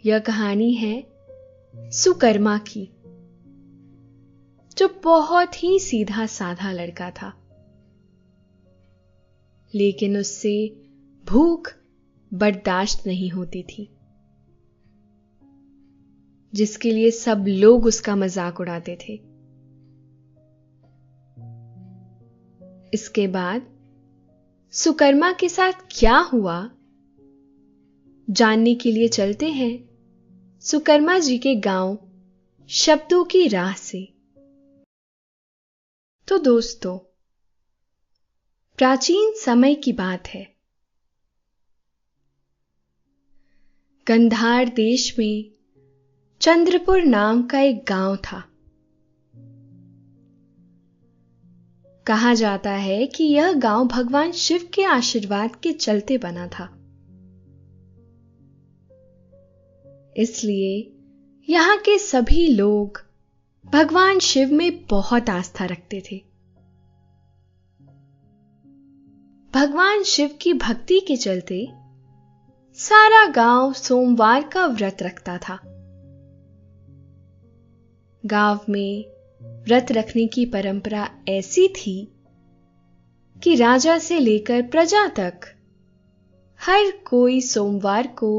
यह कहानी है सुकर्मा की, जो बहुत ही सीधा साधा लड़का था, लेकिन उससे भूख बर्दाश्त नहीं होती थी, जिसके लिए सब लोग उसका मजाक उड़ाते थे। इसके बाद सुकर्मा के साथ क्या हुआ, जानने के लिए चलते हैं सुकर्मा जी के गांव शब्दों की राह से। तो दोस्तों, प्राचीन समय की बात है। गंधार देश में चंद्रपुर नाम का एक गांव था। कहा जाता है कि यह गांव भगवान शिव के आशीर्वाद के चलते बना था, इसलिए यहां के सभी लोग भगवान शिव में बहुत आस्था रखते थे। भगवान शिव की भक्ति के चलते सारा गांव सोमवार का व्रत रखता था। गांव में व्रत रखने की परंपरा ऐसी थी कि राजा से लेकर प्रजा तक हर कोई सोमवार को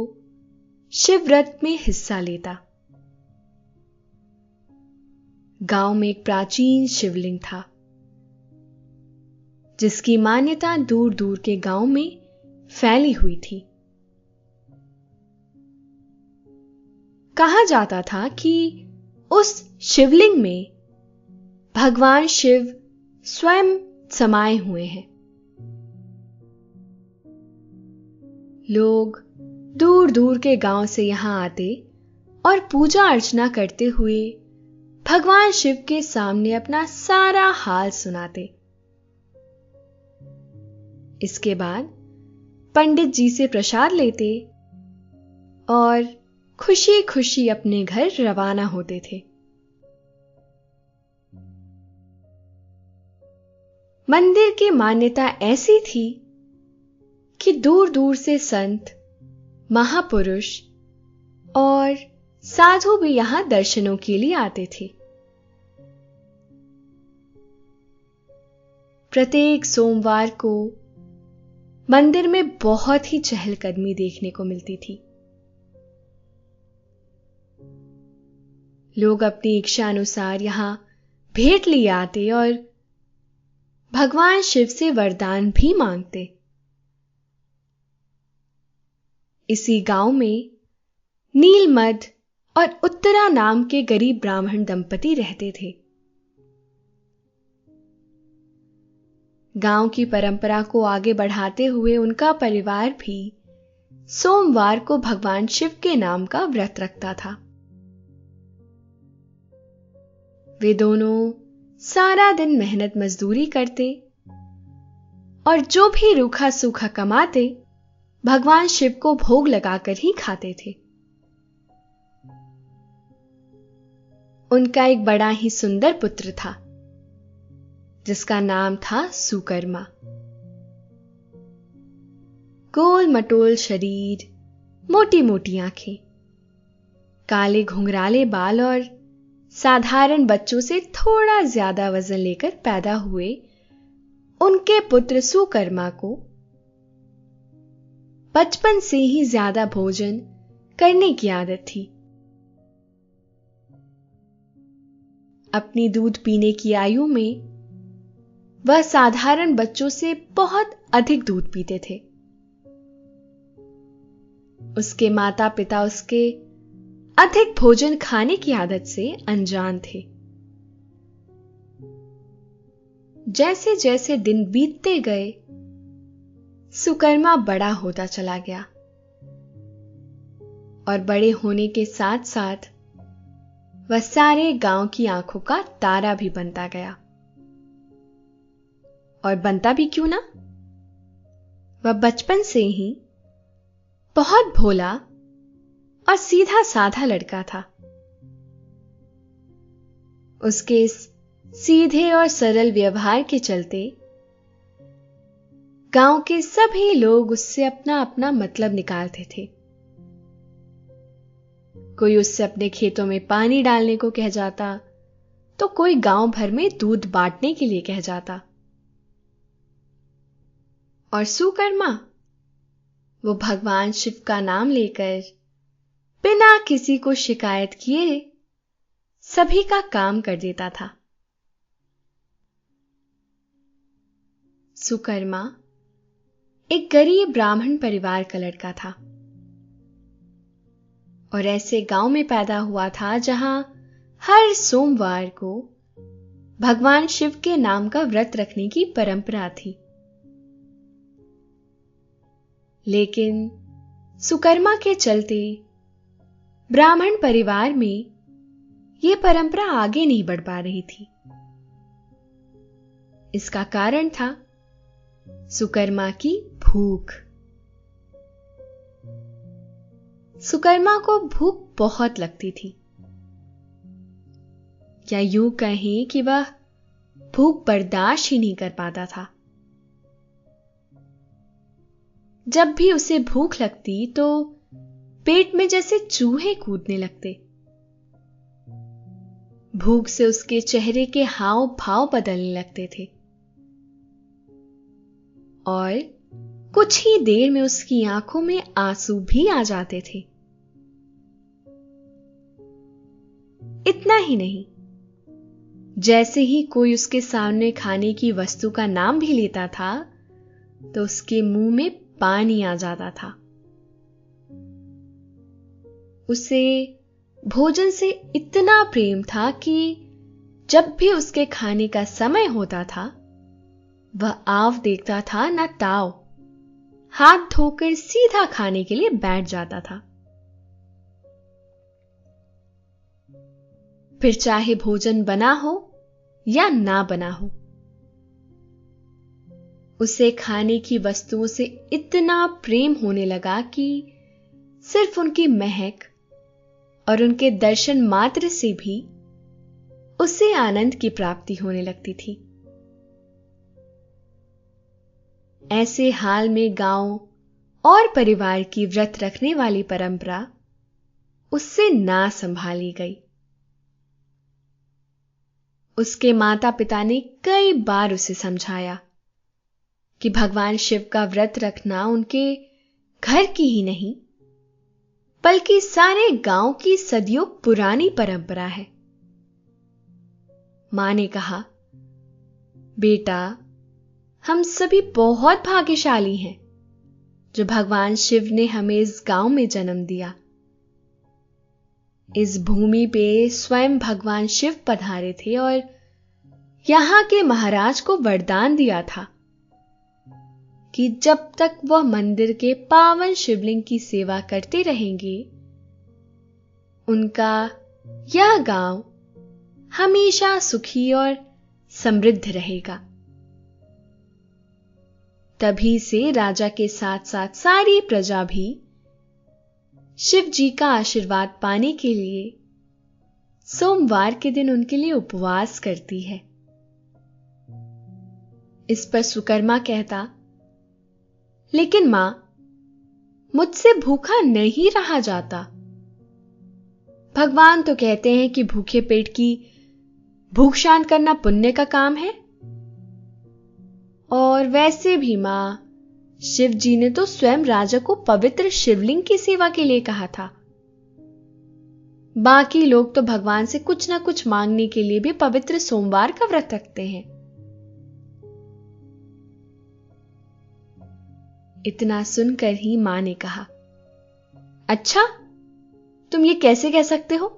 शिव व्रत में हिस्सा लेता। गांव में एक प्राचीन शिवलिंग था, जिसकी मान्यता दूर दूर के गांव में फैली हुई थी। कहा जाता था कि उस शिवलिंग में भगवान शिव स्वयं समाये हुए हैं। लोग दूर दूर के गांव से यहां आते और पूजा अर्चना करते हुए भगवान शिव के सामने अपना सारा हाल सुनाते। इसके बाद पंडित जी से प्रसाद लेते और खुशी खुशी अपने घर रवाना होते थे। मंदिर की मान्यता ऐसी थी कि दूर दूर से संत, महापुरुष और साधु भी यहां दर्शनों के लिए आते थे। प्रत्येक सोमवार को मंदिर में बहुत ही चहलकदमी देखने को मिलती थी। लोग अपनी इच्छा अनुसार यहां भेंट लिए आते और भगवान शिव से वरदान भी मांगते। इसी गांव में नीलमद और उत्तरा नाम के गरीब ब्राह्मण दंपति रहते थे। गांव की परंपरा को आगे बढ़ाते हुए उनका परिवार भी सोमवार को भगवान शिव के नाम का व्रत रखता था। वे दोनों सारा दिन मेहनत मजदूरी करते और जो भी रूखा सूखा कमाते भगवान शिव को भोग लगाकर ही खाते थे। उनका एक बड़ा ही सुंदर पुत्र था, जिसका नाम था सुकर्मा। गोल मटोल शरीर, मोटी मोटी आंखें, काले घुंघराले बाल और साधारण बच्चों से थोड़ा ज्यादा वजन लेकर पैदा हुए उनके पुत्र सुकर्मा को बचपन से ही ज्यादा भोजन करने की आदत थी। अपनी दूध पीने की आयु में वह साधारण बच्चों से बहुत अधिक दूध पीते थे। उसके माता पिता उसके अधिक भोजन खाने की आदत से अनजान थे। जैसे जैसे दिन बीतते गए, सुकर्मा बड़ा होता चला गया और बड़े होने के साथ साथ वह सारे गांव की आंखों का तारा भी बनता गया। और बनता भी क्यों ना, वह बचपन से ही बहुत भोला और सीधा साधा लड़का था। उसके इस सीधे और सरल व्यवहार के चलते गांव के सभी लोग उससे अपना अपना मतलब निकालते थे। कोई उससे अपने खेतों में पानी डालने को कह जाता, तो कोई गांव भर में दूध बांटने के लिए कह जाता। और सुकर्मा, वो भगवान शिव का नाम लेकर बिना किसी को शिकायत किए सभी का काम कर देता था। सुकर्मा एक गरीब ब्राह्मण परिवार का लड़का था और ऐसे गांव में पैदा हुआ था जहां हर सोमवार को भगवान शिव के नाम का व्रत रखने की परंपरा थी। लेकिन सुकर्मा के चलते ब्राह्मण परिवार में यह परंपरा आगे नहीं बढ़ पा रही थी। इसका कारण था सुकर्मा की भूख। सुकर्मा को भूख बहुत लगती थी, या यूं कहें कि वह भूख बर्दाश्त ही नहीं कर पाता था। जब भी उसे भूख लगती तो पेट में जैसे चूहे कूदने लगते। भूख से उसके चेहरे के हाव भाव बदलने लगते थे और कुछ ही देर में उसकी आंखों में आंसू भी आ जाते थे। इतना ही नहीं, जैसे ही कोई उसके सामने खाने की वस्तु का नाम भी लेता था तो उसके मुंह में पानी आ जाता था। उसे भोजन से इतना प्रेम था कि जब भी उसके खाने का समय होता था वह आव देखता था न ताव, हाथ धोकर सीधा खाने के लिए बैठ जाता था। फिर चाहे भोजन बना हो या ना बना हो, उसे खाने की वस्तुओं से इतना प्रेम होने लगा कि सिर्फ उनकी महक और उनके दर्शन मात्र से भी उसे आनंद की प्राप्ति होने लगती थी। ऐसे हाल में गांव और परिवार की व्रत रखने वाली परंपरा उससे ना संभाली गई। उसके माता पिता ने कई बार उसे समझाया कि भगवान शिव का व्रत रखना उनके घर की ही नहीं बल्कि सारे गांव की सदियों पुरानी परंपरा है। मां ने कहा, बेटा, हम सभी बहुत भाग्यशाली हैं जो भगवान शिव ने हमें इस गांव में जन्म दिया। इस भूमि पे स्वयं भगवान शिव पधारे थे और यहां के महाराज को वरदान दिया था कि जब तक वह मंदिर के पावन शिवलिंग की सेवा करते रहेंगे, उनका यह गांव हमेशा सुखी और समृद्ध रहेगा। तभी से राजा के साथ साथ सारी प्रजा भी शिव जी का आशीर्वाद पाने के लिए सोमवार के दिन उनके लिए उपवास करती है। इस पर सुकर्मा कहता, लेकिन मां, मुझसे भूखा नहीं रहा जाता। भगवान तो कहते हैं कि भूखे पेट की भूख शांत करना पुण्य का काम है। और वैसे भी मां, शिव जी ने तो स्वयं राजा को पवित्र शिवलिंग की सेवा के लिए कहा था। बाकी लोग तो भगवान से कुछ ना कुछ मांगने के लिए भी पवित्र सोमवार का व्रत रखते हैं। इतना सुनकर ही मां ने कहा, अच्छा, तुम ये कैसे कह सकते हो?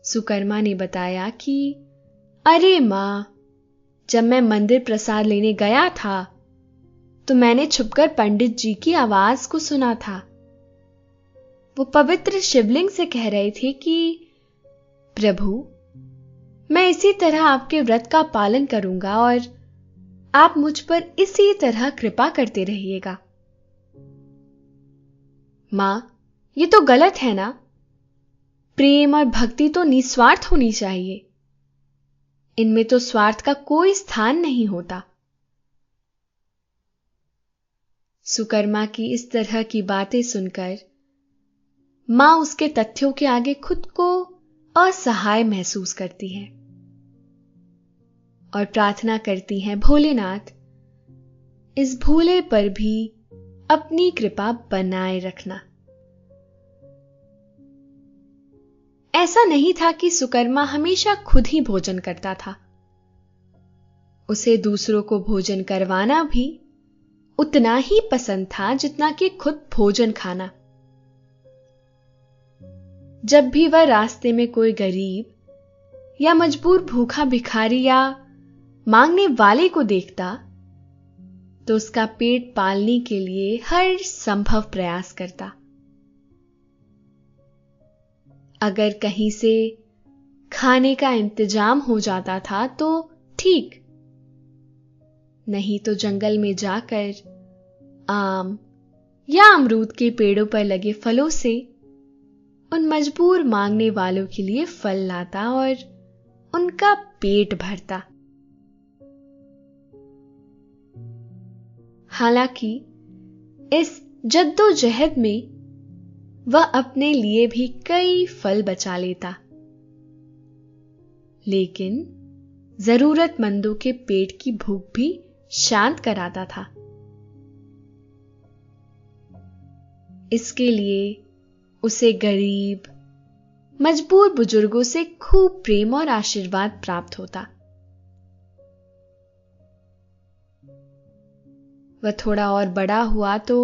सुकर्मा ने बताया कि अरे मां, जब मैं मंदिर प्रसाद लेने गया था तो मैंने छुपकर पंडित जी की आवाज को सुना था। वो पवित्र शिवलिंग से कह रहे थे कि प्रभु, मैं इसी तरह आपके व्रत का पालन करूंगा और आप मुझ पर इसी तरह कृपा करते रहिएगा। मां, ये तो गलत है ना? प्रेम और भक्ति तो निस्वार्थ होनी चाहिए। इनमें तो स्वार्थ का कोई स्थान नहीं होता। सुकर्मा की इस तरह की बातें सुनकर मां उसके तथ्यों के आगे खुद को असहाय महसूस करती है और प्रार्थना करती हैं, भोलेनाथ, इस भूले पर भी अपनी कृपा बनाए रखना। ऐसा नहीं था कि सुकर्मा हमेशा खुद ही भोजन करता था। उसे दूसरों को भोजन करवाना भी उतना ही पसंद था जितना कि खुद भोजन खाना। जब भी वह रास्ते में कोई गरीब या मजबूर भूखा भिखारी या मांगने वाले को देखता तो उसका पेट पालने के लिए हर संभव प्रयास करता। अगर कहीं से खाने का इंतजाम हो जाता था तो ठीक, नहीं तो जंगल में जाकर आम या अमरूद के पेड़ों पर लगे फलों से उन मजबूर मांगने वालों के लिए फल लाता और उनका पेट भरता। हालांकि इस जद्दोजहद में वह अपने लिए भी कई फल बचा लेता, लेकिन जरूरतमंदों के पेट की भूख भी शांत कराता था। इसके लिए उसे गरीब, मजबूर बुजुर्गों से खूब प्रेम और आशीर्वाद प्राप्त होता। वह थोड़ा और बड़ा हुआ तो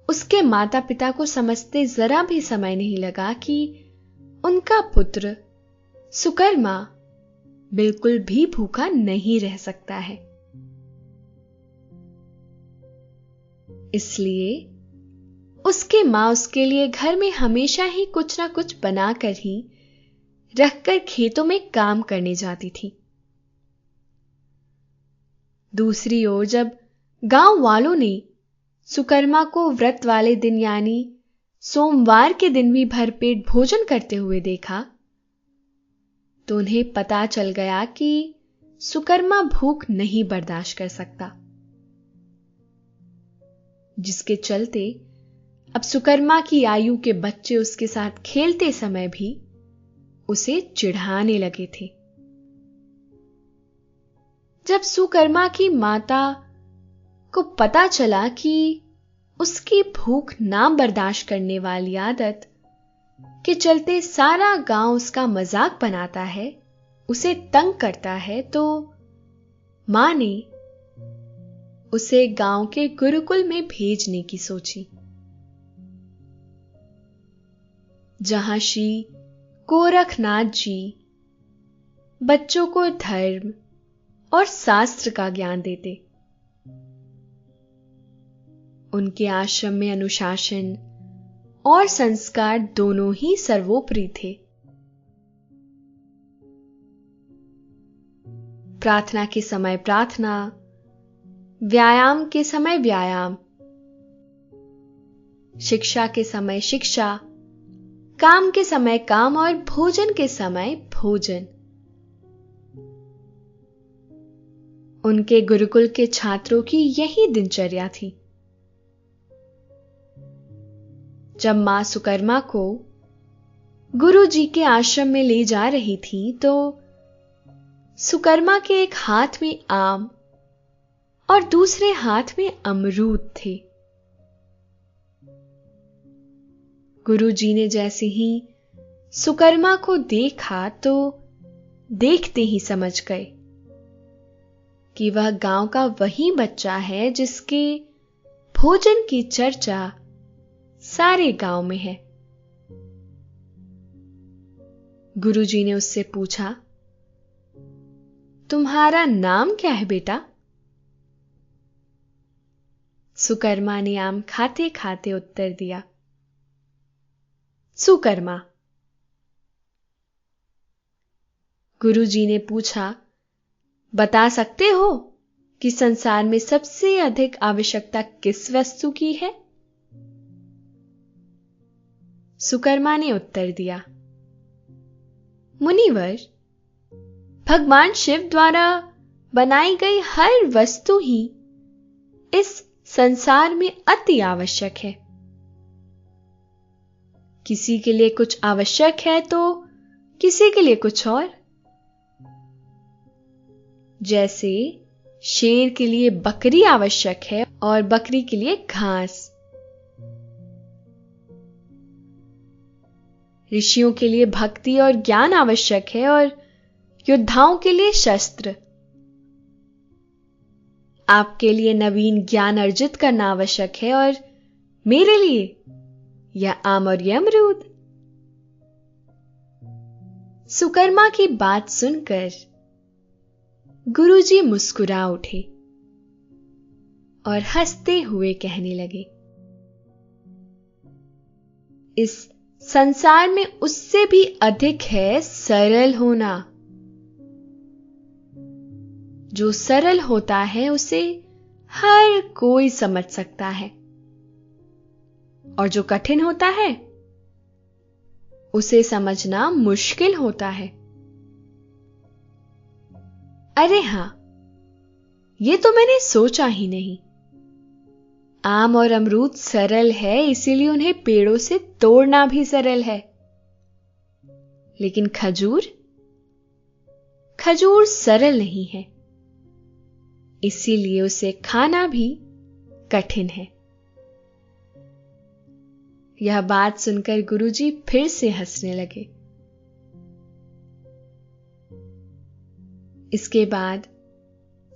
उसके माता पिता को समझते जरा भी समय नहीं लगा कि उनका पुत्र सुकर्मा बिल्कुल भी भूखा नहीं रह सकता है। इसलिए उसकी मां उसके लिए घर में हमेशा ही कुछ ना कुछ बनाकर ही रखकर खेतों में काम करने जाती थी। दूसरी ओर जब गांव वालों ने सुकर्मा को व्रत वाले दिन यानी सोमवार के दिन भी भरपेट भोजन करते हुए देखा तो उन्हें पता चल गया कि सुकर्मा भूख नहीं बर्दाश्त कर सकता, जिसके चलते अब सुकर्मा की आयु के बच्चे उसके साथ खेलते समय भी उसे चिढ़ाने लगे थे। जब सुकर्मा की माता को पता चला कि उसकी भूख ना बर्दाश्त करने वाली आदत के चलते सारा गांव उसका मजाक बनाता है, उसे तंग करता है, तो मां ने उसे गांव के गुरुकुल में भेजने की सोची, जहां श्री गोरखनाथ जी बच्चों को धर्म और शास्त्र का ज्ञान देते। उनके आश्रम में अनुशासन और संस्कार दोनों ही सर्वोपरि थे। प्रार्थना के समय प्रार्थना, व्यायाम के समय व्यायाम, शिक्षा के समय शिक्षा, काम के समय काम और भोजन के समय भोजन। उनके गुरुकुल के छात्रों की यही दिनचर्या थी। जब मां सुकर्मा को गुरु जी के आश्रम में ले जा रही थी तो सुकर्मा के एक हाथ में आम और दूसरे हाथ में अमरूद थे। गुरु जी ने जैसे ही सुकर्मा को देखा तो देखते ही समझ गए कि वह गांव का वही बच्चा है जिसके भोजन की चर्चा सारे गांव में है। गुरुजी ने उससे पूछा, तुम्हारा नाम क्या है बेटा? सुकर्मा ने आम खाते खाते उत्तर दिया, सुकर्मा। गुरुजी ने पूछा, बता सकते हो कि संसार में सबसे अधिक आवश्यकता किस वस्तु की है? सुकर्मा ने उत्तर दिया, मुनिवर, भगवान शिव द्वारा बनाई गई हर वस्तु ही इस संसार में अति आवश्यक है। किसी के लिए कुछ आवश्यक है तो किसी के लिए कुछ और। जैसे शेर के लिए बकरी आवश्यक है और बकरी के लिए घास। ऋषियों के लिए भक्ति और ज्ञान आवश्यक है और योद्धाओं के लिए शस्त्र। आपके लिए नवीन ज्ञान अर्जित करना आवश्यक है और मेरे लिए यह आम और यह अमरूद। सुकर्मा की बात सुनकर गुरुजी मुस्कुरा उठे और हंसते हुए कहने लगे, इस संसार में उससे भी अधिक है सरल होना। जो सरल होता है उसे हर कोई समझ सकता है और जो कठिन होता है उसे समझना मुश्किल होता है। अरे हां, यह तो मैंने सोचा ही नहीं। आम और अमरूद सरल है, इसीलिए उन्हें पेड़ों से तोड़ना भी सरल है। लेकिन खजूर सरल नहीं है, इसीलिए उसे खाना भी कठिन है। यह बात सुनकर गुरुजी फिर से हंसने लगे। इसके बाद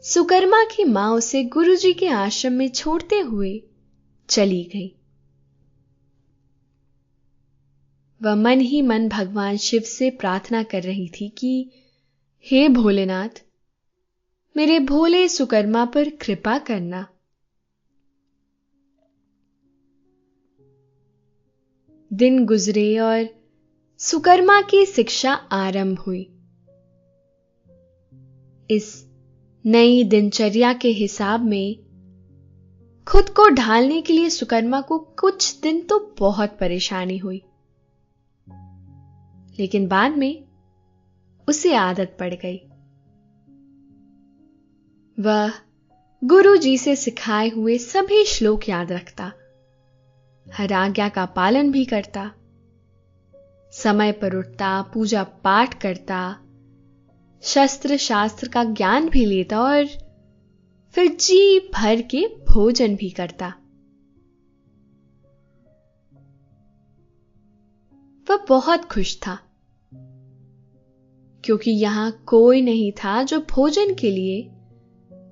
सुकर्मा की मां उसे गुरुजी के आश्रम में छोड़ते हुए चली गई। वह मन ही मन भगवान शिव से प्रार्थना कर रही थी कि हे भोलेनाथ, मेरे भोले सुकर्मा पर कृपा करना। दिन गुजरे और सुकर्मा की शिक्षा आरंभ हुई। इस नई दिनचर्या के हिसाब में खुद को ढालने के लिए सुकर्मा को कुछ दिन तो बहुत परेशानी हुई, लेकिन बाद में उसे आदत पड़ गई। वह गुरुजी से सिखाए हुए सभी श्लोक याद रखता, हर आज्ञा का पालन भी करता, समय पर उठता, पूजा पाठ करता, शस्त्र शास्त्र का ज्ञान भी लेता और फिर जी भर के भोजन भी करता। वह बहुत खुश था, क्योंकि यहां कोई नहीं था जो भोजन के लिए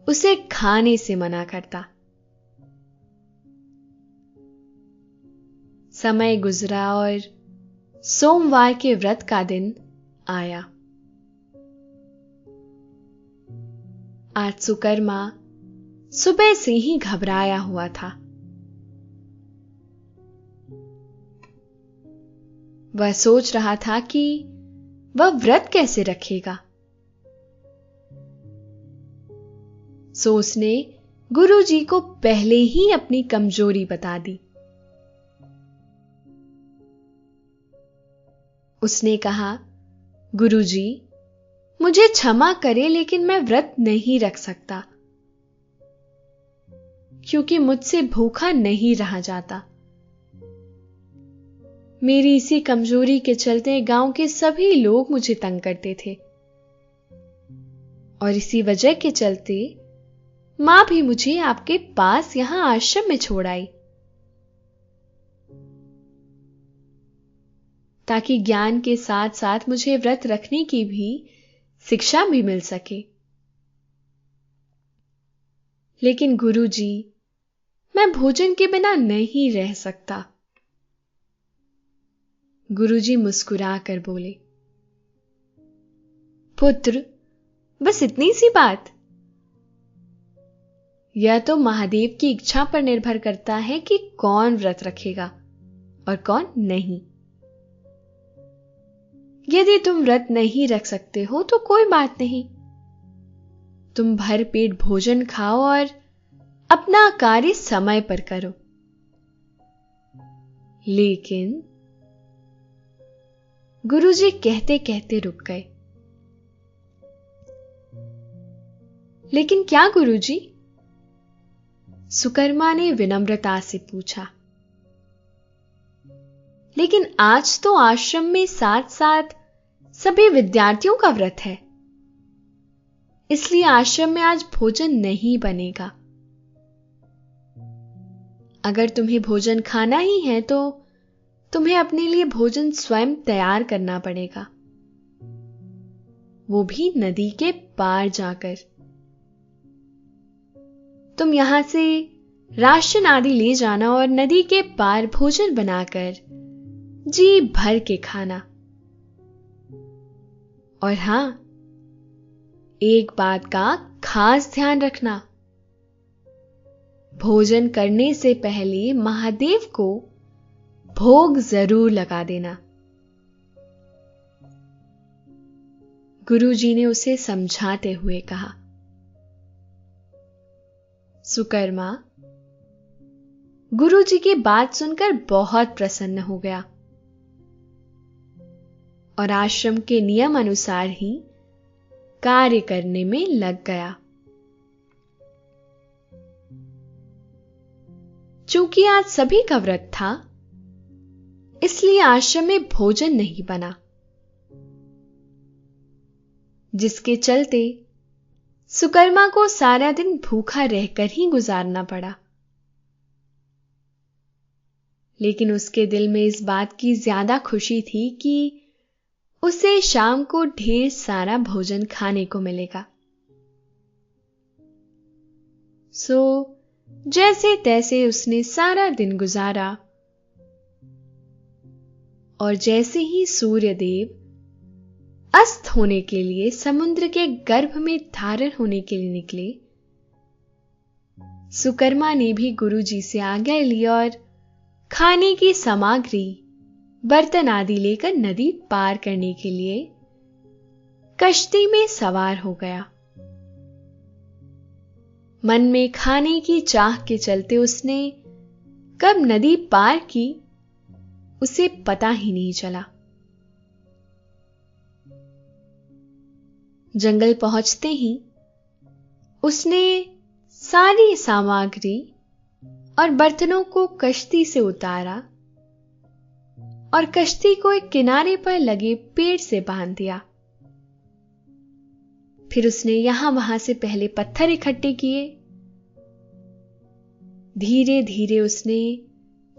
उसे खाने से मना करता। समय गुजरा और सोमवार के व्रत का दिन आया। आज सुकर्मा सुबह से ही घबराया हुआ था। वह सोच रहा था कि वह व्रत कैसे रखेगा। सो उसने गुरुजी को पहले ही अपनी कमजोरी बता दी। उसने कहा, गुरुजी, मुझे क्षमा करें, लेकिन मैं व्रत नहीं रख सकता, क्योंकि मुझसे भूखा नहीं रहा जाता। मेरी इसी कमजोरी के चलते गांव के सभी लोग मुझे तंग करते थे और इसी वजह के चलते मां भी मुझे आपके पास यहां आश्रम में छोड़ आई, ताकि ज्ञान के साथ साथ मुझे व्रत रखने की भी शिक्षा भी मिल सके। लेकिन गुरुजी, मैं भोजन के बिना नहीं रह सकता। गुरुजी मुस्कुरा कर बोले, पुत्र, बस इतनी सी बात। यह तो महादेव की इच्छा पर निर्भर करता है कि कौन व्रत रखेगा और कौन नहीं। यदि तुम व्रत नहीं रख सकते हो तो कोई बात नहीं, तुम भर पेट भोजन खाओ और अपना कार्य समय पर करो। लेकिन गुरुजी कहते कहते रुक गए। लेकिन क्या गुरुजी? सुकर्मा ने विनम्रता से पूछा। लेकिन आज तो आश्रम में साथ साथ सभी विद्यार्थियों का व्रत है, इसलिए आश्रम में आज भोजन नहीं बनेगा। अगर तुम्हें भोजन खाना ही है तो तुम्हें अपने लिए भोजन स्वयं तैयार करना पड़ेगा, वो भी नदी के पार जाकर। तुम यहां से राशन आदि ले जाना और नदी के पार भोजन बनाकर जी भर के खाना। और हां, एक बात का खास ध्यान रखना, भोजन करने से पहले महादेव को भोग जरूर लगा देना। गुरुजी ने उसे समझाते हुए कहा। सुकर्मा गुरुजी की बात सुनकर बहुत प्रसन्न हो गया और आश्रम के नियम अनुसार ही कार्य करने में लग गया। चूंकि आज सभी का व्रत था, इसलिए आश्रम में भोजन नहीं बना, जिसके चलते सुकर्मा को सारा दिन भूखा रहकर ही गुजारना पड़ा। लेकिन उसके दिल में इस बात की ज्यादा खुशी थी कि उसे शाम को ढेर सारा भोजन खाने को मिलेगा। सो जैसे तैसे उसने सारा दिन गुजारा और जैसे ही सूर्यदेव अस्त होने के लिए समुद्र के गर्भ में धारण होने के लिए निकले, सुकर्मा ने भी गुरुजी से आज्ञा ली और खाने की सामग्री, बर्तन आदि लेकर नदी पार करने के लिए कश्ती में सवार हो गया। मन में खाने की चाह के चलते उसने कब नदी पार की उसे पता ही नहीं चला। जंगल पहुंचते ही उसने सारी सामग्री और बर्तनों को कश्ती से उतारा और कश्ती को एक किनारे पर लगे पेड़ से बांध दिया। फिर उसने यहां वहां से पहले पत्थर इकट्ठे किए। धीरे धीरे उसने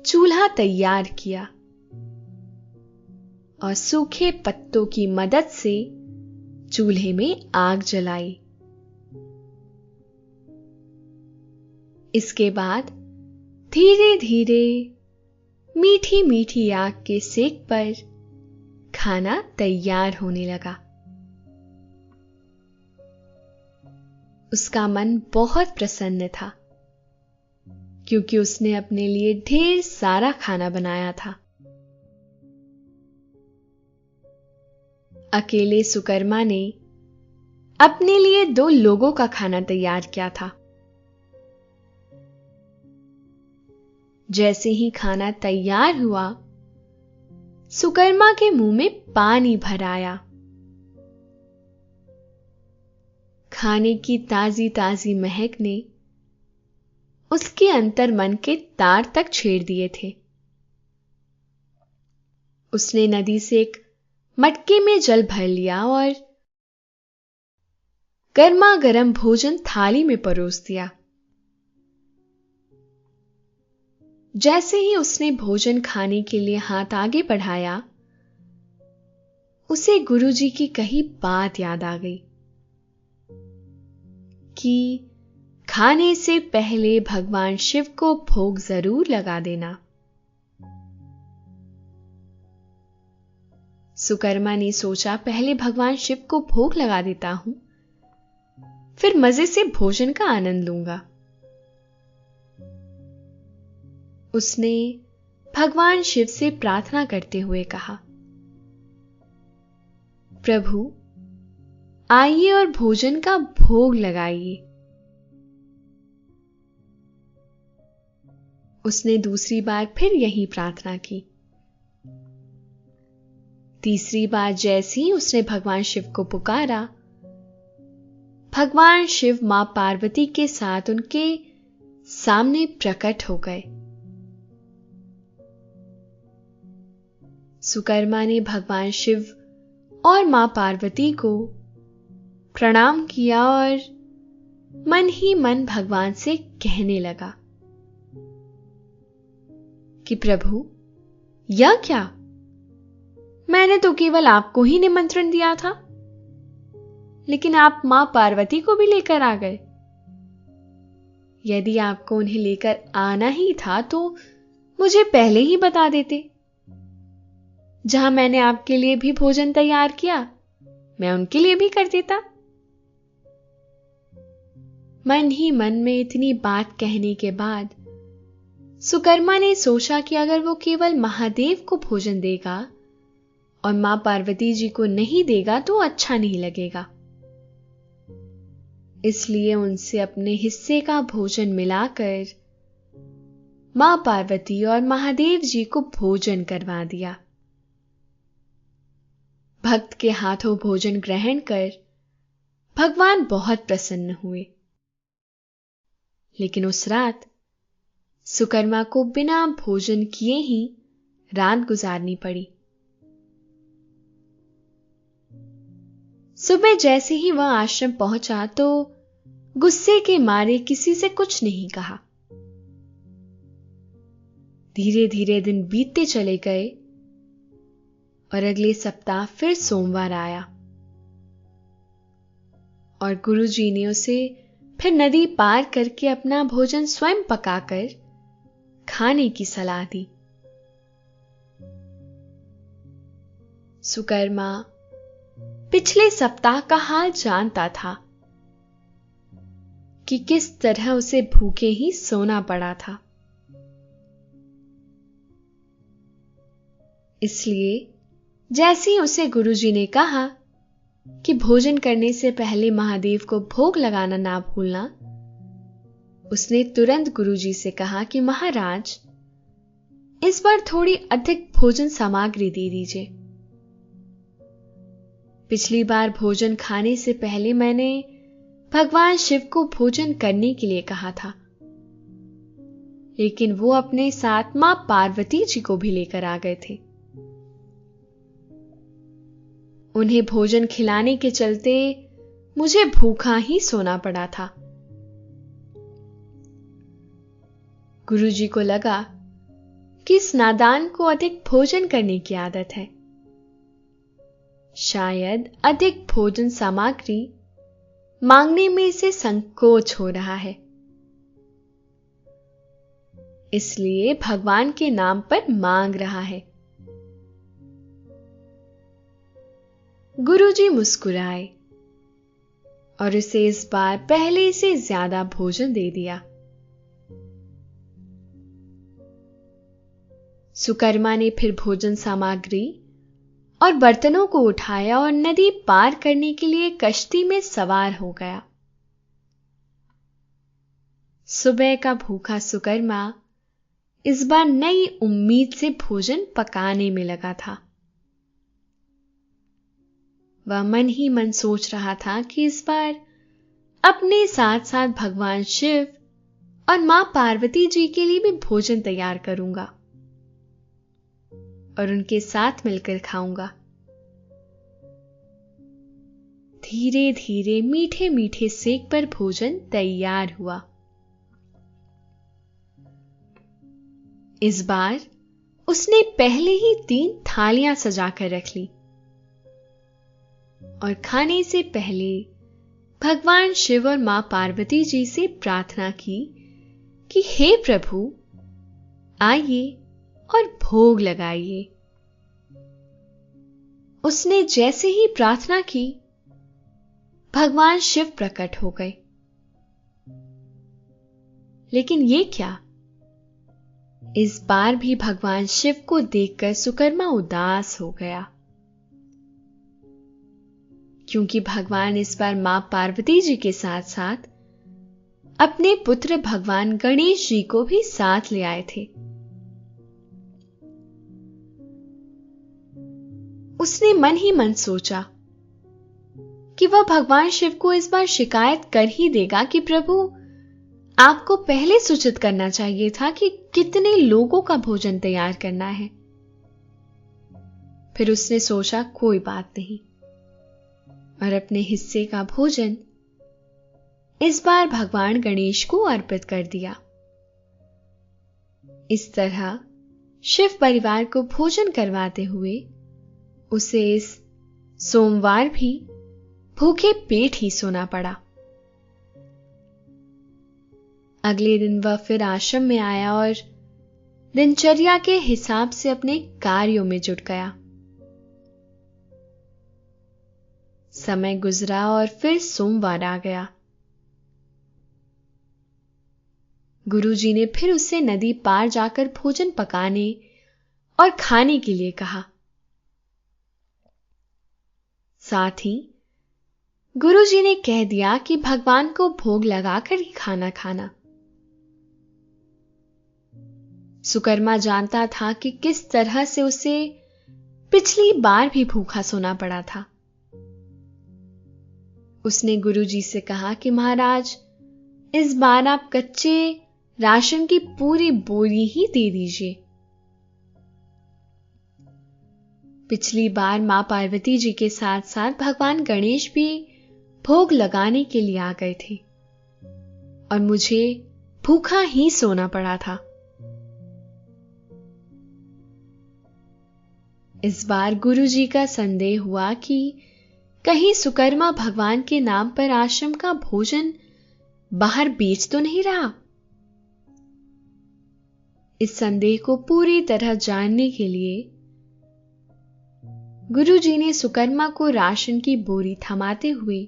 चूल्हा तैयार किया और सूखे पत्तों की मदद से चूल्हे में आग जलाई। इसके बाद धीरे धीरे मीठी मीठी आग के सेक पर खाना तैयार होने लगा। उसका मन बहुत प्रसन्न था क्योंकि उसने अपने लिए ढेर सारा खाना बनाया था। अकेले सुकर्मा ने अपने लिए 2 लोगों का खाना तैयार किया था। जैसे ही खाना तैयार हुआ, सुकर्मा के मुंह में पानी भर आया। खाने की ताजी ताजी महक ने उसके अंतर्मन के तार तक छेड़ दिए थे। उसने नदी से एक मटके में जल भर लिया और गर्मा गर्म भोजन थाली में परोस दिया। जैसे ही उसने भोजन खाने के लिए हाथ आगे बढ़ाया, उसे गुरुजी की कही बात याद आ गई कि खाने से पहले भगवान शिव को भोग जरूर लगा देना। सुकर्मा ने सोचा, पहले भगवान शिव को भोग लगा देता हूं, फिर मजे से भोजन का आनंद लूंगा। उसने भगवान शिव से प्रार्थना करते हुए कहा, प्रभु आइए और भोजन का भोग लगाइए। उसने दूसरी बार फिर यही प्रार्थना की। तीसरी बार जैसे ही उसने भगवान शिव को पुकारा, भगवान शिव मां पार्वती के साथ उनके सामने प्रकट हो गए। सुकर्मा ने भगवान शिव और मां पार्वती को प्रणाम किया और मन ही मन भगवान से कहने लगा कि प्रभु, यह क्या? मैंने तो केवल आपको ही निमंत्रण दिया था, लेकिन आप मां पार्वती को भी लेकर आ गए। यदि आपको उन्हें लेकर आना ही था तो मुझे पहले ही बता देते। जहां मैंने आपके लिए भी भोजन तैयार किया, मैं उनके लिए भी कर देता। मन ही मन में इतनी बात कहने के बाद सुकर्मा ने सोचा कि अगर वो केवल महादेव को भोजन देगा और मां पार्वती जी को नहीं देगा तो अच्छा नहीं लगेगा। इसलिए उनसे अपने हिस्से का भोजन मिलाकर मां पार्वती और महादेव जी को भोजन करवा दिया। भक्त के हाथों भोजन ग्रहण कर भगवान बहुत प्रसन्न हुए। लेकिन उस रात सुकर्मा को बिना भोजन किए ही रात गुजारनी पड़ी। सुबह जैसे ही वह आश्रम पहुंचा तो गुस्से के मारे किसी से कुछ नहीं कहा। धीरे धीरे दिन बीतते चले गए और अगले सप्ताह फिर सोमवार आया और गुरुजी ने उसे फिर नदी पार करके अपना भोजन स्वयं पकाकर खाने की सलाह दी। सुकर्मा पिछले सप्ताह का हाल जानता था कि किस तरह उसे भूखे ही सोना पड़ा था। इसलिए जैसे ही उसे गुरुजी ने कहा कि भोजन करने से पहले महादेव को भोग लगाना ना भूलना, उसने तुरंत गुरुजी से कहा कि महाराज, इस बार थोड़ी अधिक भोजन सामग्री दे दीजिए। पिछली बार भोजन खाने से पहले मैंने भगवान शिव को भोजन करने के लिए कहा था, लेकिन वो अपने साथ मां पार्वती जी को भी लेकर आ गए थे। उन्हें भोजन खिलाने के चलते मुझे भूखा ही सोना पड़ा था। गुरुजी को लगा कि इस नादान को अधिक भोजन करने की आदत है। शायद अधिक भोजन सामग्री मांगने में इसे संकोच हो रहा है, इसलिए भगवान के नाम पर मांग रहा है। गुरुजी मुस्कुराए और उसे इस बार पहले से ज्यादा भोजन दे दिया। सुकर्मा ने फिर भोजन सामग्री और बर्तनों को उठाया और नदी पार करने के लिए कश्ती में सवार हो गया। सुबह का भूखा सुकर्मा इस बार नई उम्मीद से भोजन पकाने में लगा था। वह मन ही मन सोच रहा था कि इस बार अपने साथ साथ भगवान शिव और मां पार्वती जी के लिए भी भोजन तैयार करूंगा और उनके साथ मिलकर खाऊंगा। धीरे धीरे मीठे मीठे सेक पर भोजन तैयार हुआ। इस बार उसने पहले ही 3 थालियां सजाकर रख ली और खाने से पहले भगवान शिव और मां पार्वती जी से प्रार्थना की कि हे प्रभु, आइए और भोग लगाइए। उसने जैसे ही प्रार्थना की, भगवान शिव प्रकट हो गए। लेकिन ये क्या? इस बार भी भगवान शिव को देखकर सुकर्मा उदास हो गया, क्योंकि भगवान इस बार मां पार्वती जी के साथ साथ अपने पुत्र भगवान गणेश जी को भी साथ ले आए थे। उसने मन ही मन सोचा कि वह भगवान शिव को इस बार शिकायत कर ही देगा कि प्रभु, आपको पहले सूचित करना चाहिए था कि कितने लोगों का भोजन तैयार करना है। फिर उसने सोचा कोई बात नहीं और अपने हिस्से का भोजन इस बार भगवान गणेश को अर्पित कर दिया। इस तरह शिव परिवार को भोजन करवाते हुए उसे इस सोमवार भी भूखे पेट ही सोना पड़ा। अगले दिन वह फिर आश्रम में आया और दिनचर्या के हिसाब से अपने कार्यों में जुट गया। समय गुजरा और फिर सोमवार आ गया। गुरुजी ने फिर उससे नदी पार जाकर भोजन पकाने और खाने के लिए कहा। साथ ही गुरुजी ने कह दिया कि भगवान को भोग लगाकर ही खाना खाना। सुकर्मा जानता था कि किस तरह से उसे पिछली बार भी भूखा सोना पड़ा था। उसने गुरुजी से कहा कि महाराज, इस बार आप कच्चे राशन की पूरी बोरी ही दे दीजिए। पिछली बार मां पार्वती जी के साथ साथ भगवान गणेश भी भोग लगाने के लिए आ गए थे और मुझे भूखा ही सोना पड़ा था। इस बार गुरुजी का संदेह हुआ कि कहीं सुकर्मा भगवान के नाम पर आश्रम का भोजन बाहर बेच तो नहीं रहा। इस संदेह को पूरी तरह जानने के लिए गुरुजी ने सुकर्मा को राशन की बोरी थमाते हुए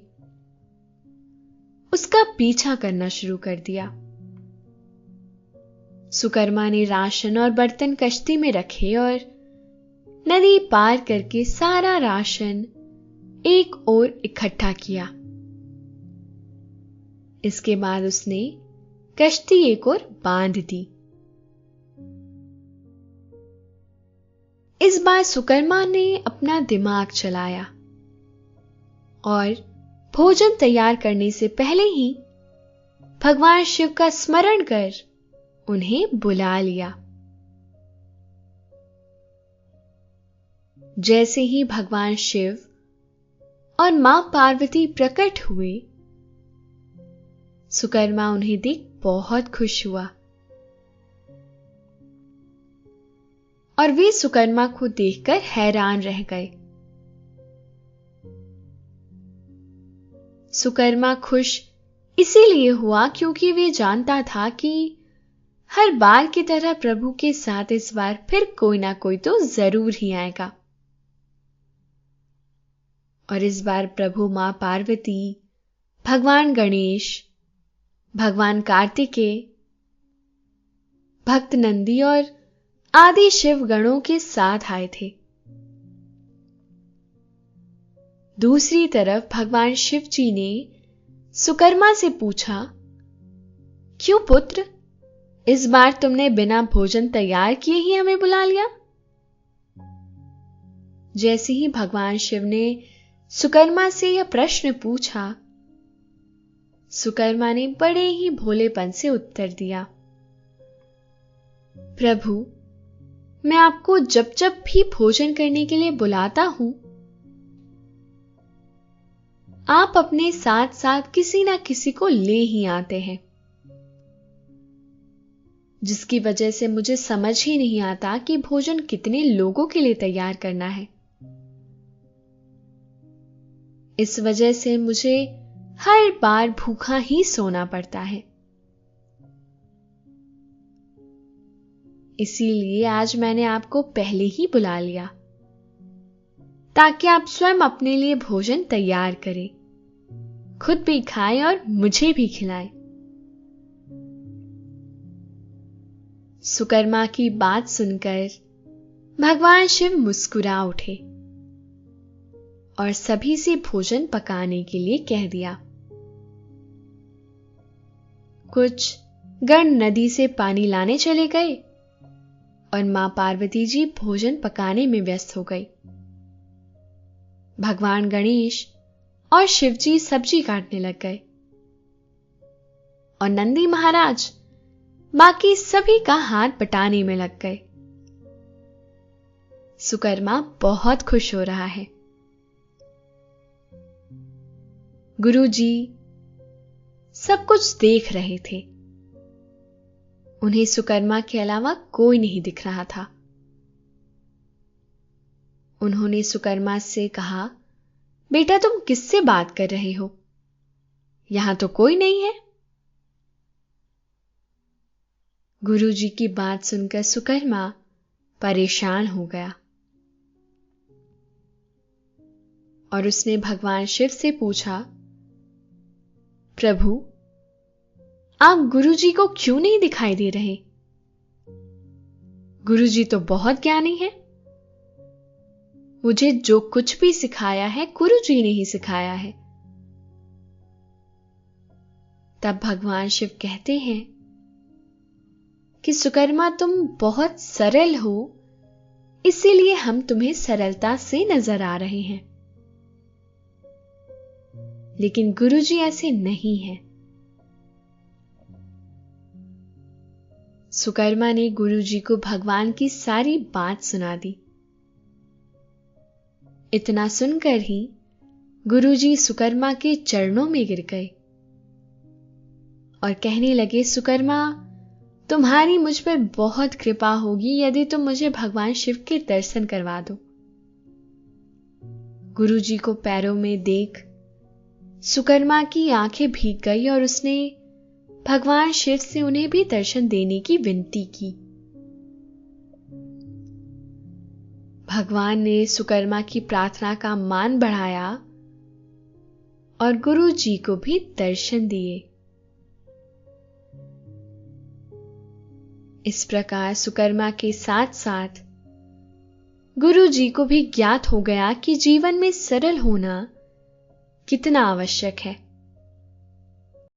उसका पीछा करना शुरू कर दिया। सुकर्मा ने राशन और बर्तन कश्ती में रखे और नदी पार करके सारा राशन एक ओर इकट्ठा किया। इसके बाद उसने कश्ती एक ओर बांध दी। इस बार सुकर्मा ने अपना दिमाग चलाया और भोजन तैयार करने से पहले ही भगवान शिव का स्मरण कर उन्हें बुला लिया। जैसे ही भगवान शिव और मां पार्वती प्रकट हुए, सुकर्मा उन्हें देख बहुत खुश हुआ और वे सुकर्मा को देखकर हैरान रह गए। सुकर्मा खुश इसीलिए हुआ क्योंकि वे जानता था कि हर बार की तरह प्रभु के साथ इस बार फिर कोई ना कोई तो जरूर ही आएगा। और इस बार प्रभु मां पार्वती, भगवान गणेश, भगवान कार्तिकेय, भक्त नंदी और आदि शिव गणों के साथ आए थे। दूसरी तरफ भगवान शिव जी ने सुकर्मा से पूछा, क्यों पुत्र, इस बार तुमने बिना भोजन तैयार किए ही हमें बुला लिया? जैसे ही भगवान शिव ने सुकर्मा से यह प्रश्न पूछा, सुकर्मा ने बड़े ही भोलेपन से उत्तर दिया, प्रभु, मैं आपको जब जब भी भोजन करने के लिए बुलाता हूं, आप अपने साथ साथ किसी ना किसी को ले ही आते हैं, जिसकी वजह से मुझे समझ ही नहीं आता कि भोजन कितने लोगों के लिए तैयार करना है। इस वजह से मुझे हर बार भूखा ही सोना पड़ता है। इसीलिए आज मैंने आपको पहले ही बुला लिया ताकि आप स्वयं अपने लिए भोजन तैयार करें, खुद भी खाएं और मुझे भी खिलाएं। सुकर्मा की बात सुनकर भगवान शिव मुस्कुरा उठे और सभी से भोजन पकाने के लिए कह दिया। कुछ गण नदी से पानी लाने चले गए और मां पार्वती जी भोजन पकाने में व्यस्त हो गई। भगवान गणेश और शिव जी सब्जी काटने लग गए और नंदी महाराज बाकी सभी का हाथ बटाने में लग गए। सुकर्मा बहुत खुश हो रहा है। गुरुजी सब कुछ देख रहे थे। उन्हें सुकर्मा के अलावा कोई नहीं दिख रहा था। उन्होंने सुकर्मा से कहा, बेटा तुम किससे बात कर रहे हो? यहां तो कोई नहीं है। गुरुजी की बात सुनकर सुकर्मा परेशान हो गया और उसने भगवान शिव से पूछा, प्रभु आप गुरुजी को क्यों नहीं दिखाई दे रहे? गुरुजी तो बहुत ज्ञानी है। मुझे जो कुछ भी सिखाया है गुरुजी ने ही सिखाया है। तब भगवान शिव कहते हैं कि सुकर्मा तुम बहुत सरल हो, इसीलिए हम तुम्हें सरलता से नजर आ रहे हैं। लेकिन गुरुजी ऐसे नहीं हैं। सुकर्मा ने गुरुजी को भगवान की सारी बात सुना दी। इतना सुनकर ही गुरुजी सुकर्मा के चरणों में गिर गए और कहने लगे, सुकर्मा तुम्हारी मुझ पर बहुत कृपा होगी यदि तुम मुझे भगवान शिव के दर्शन करवा दो। गुरुजी को पैरों में देख सुकर्मा की आंखें भीग गई और उसने भगवान शिव से उन्हें भी दर्शन देने की विनती की। भगवान ने सुकर्मा की प्रार्थना का मान बढ़ाया और गुरुजी को भी दर्शन दिए। इस प्रकार सुकर्मा के साथ साथ गुरुजी को भी ज्ञात हो गया कि जीवन में सरल होना कितना आवश्यक है।